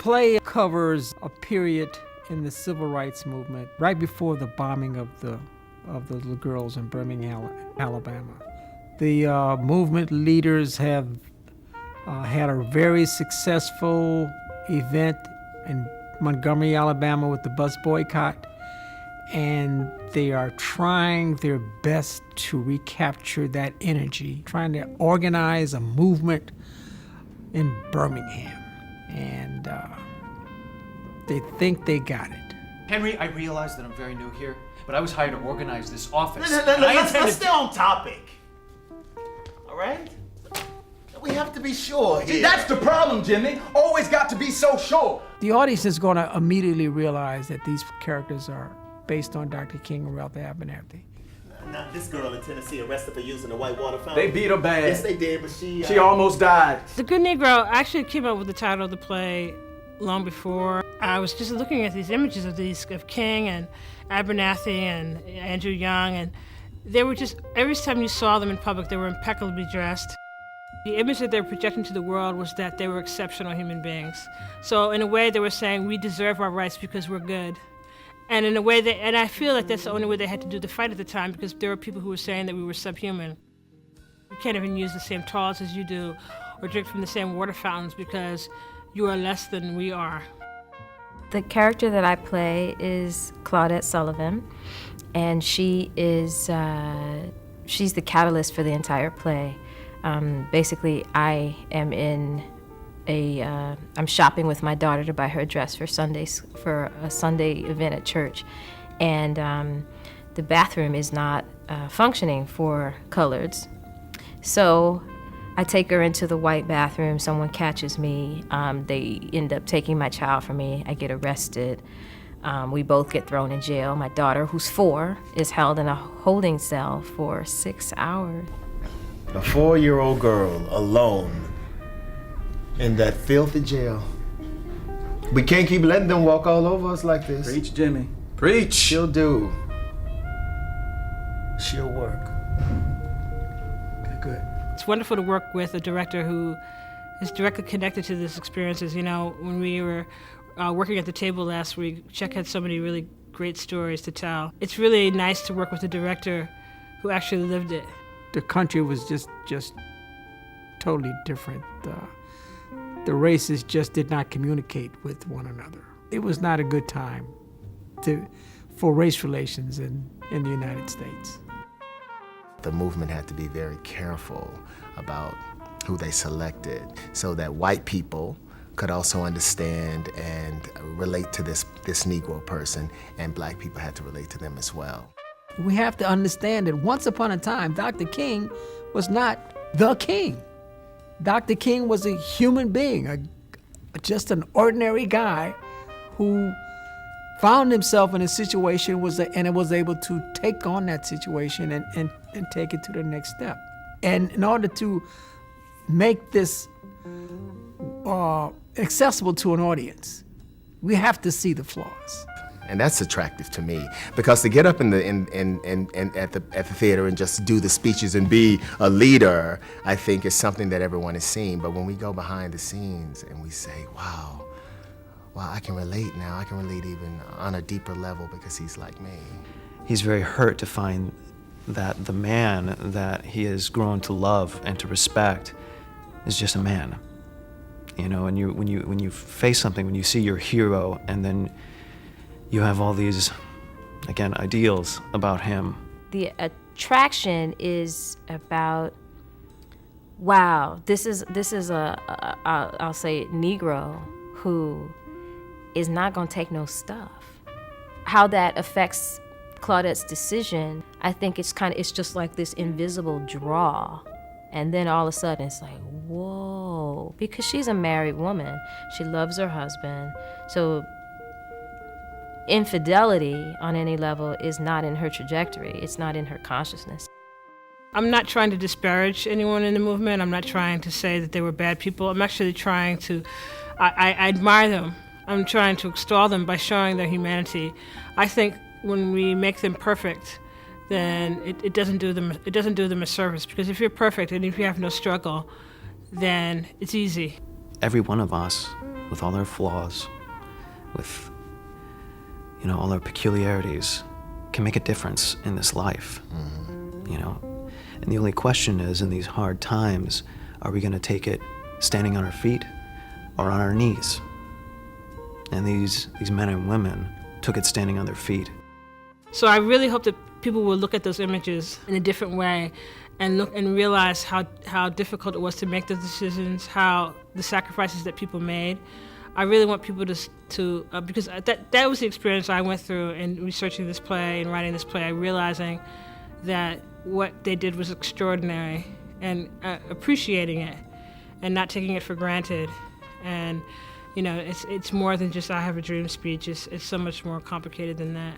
play covers a period in the civil rights movement right before the bombing of the little girls in Birmingham, Alabama. The movement leaders have had a very successful event in Montgomery, Alabama with the bus boycott, and they are trying their best to recapture that energy, trying to organize a movement in Birmingham, and they think they got it. Henry, I realize that I'm very new here, but I was hired to organize this office. Let's stay on topic. All right? We have to be sure here. See, that's the problem, Jimmy. Always got to be so sure. The audience is going to immediately realize that these characters are based on Dr. King and Ralph Abernathy. Now, this girl in Tennessee arrested for using the white water fountain. They beat her bad. Yes, they did, but she almost died. The Good Negro actually came up with the title of the play long before. I was just looking at these images of King and Abernathy and Andrew Young, and they were just, every time you saw them in public, they were impeccably dressed. The image that they were projecting to the world was that they were exceptional human beings. So in a way, they were saying, we deserve our rights because we're good. And in a way, and I feel like that's the only way they had to do the fight at the time, because there were people who were saying that we were subhuman. We can't even use the same toilets as you do or drink from the same water fountains because you are less than we are. The character that I play is Claudette Sullivan, and she is she's the catalyst for the entire play. Basically, I am I'm shopping with my daughter to buy her a dress for a Sunday event at church, and the bathroom is not functioning for coloreds. So I take her into the white bathroom, someone catches me, they end up taking my child from me, I get arrested, we both get thrown in jail. My daughter, who's 4, is held in a holding cell for 6 hours. A 4-year-old girl alone in that filthy jail. We can't keep letting them walk all over us like this. Preach, Jimmy. Preach. She'll do. She'll work. Okay, good. It's wonderful to work with a director who is directly connected to these experiences. You know, when we were working at the table last week, Chuck had so many really great stories to tell. It's really nice to work with a director who actually lived it. The country was just totally different. The races just did not communicate with one another. It was not a good time for race relations in the United States. The movement had to be very careful about who they selected so that white people could also understand and relate to this Negro person, and black people had to relate to them as well. We have to understand that once upon a time, Dr. King was not the king. Dr. King was a human being, just an ordinary guy who found himself in a situation and was able to take on that situation and take it to the next step. And in order to make this accessible to an audience, we have to see the flaws. And that's attractive to me, because to get up at the theater and just do the speeches and be a leader, I think is something that everyone has seen. But when we go behind the scenes and we say, wow, I can relate now. I can relate even on a deeper level because he's like me. He's very hurt to find that the man that he has grown to love and to respect is just a man. You know, and when you face something, when you see your hero, and then you have all these, again, ideals about him. The attraction is about, wow, this is I'll say Negro who is not gonna take no stuff. How that affects Claudette's decision, I think it's just like this invisible draw. And then all of a sudden it's like, whoa, because she's a married woman. She loves her husband. So infidelity on any level is not in her trajectory. It's not in her consciousness. I'm not trying to disparage anyone in the movement. I'm not trying to say that they were bad people. I'm actually trying to, I admire them. I'm trying to extol them by showing their humanity. I think when we make them perfect, then it doesn't do them a service, because if you're perfect and if you have no struggle, then it's easy. Every one of us with all our flaws, with, you know, all our peculiarities, can make a difference in this life, you know? And the only question is, in these hard times, are we gonna take it standing on our feet or on our knees? And these men and women took it standing on their feet. So I really hope that people will look at those images in a different way and look and realize how difficult it was to make those decisions, how the sacrifices that people made. I really want people to because that was the experience I went through in researching this play and writing this play, realizing that what they did was extraordinary, and appreciating it and not taking it for granted. And you know, it's more than just I have a dream speech. It's so much more complicated than that.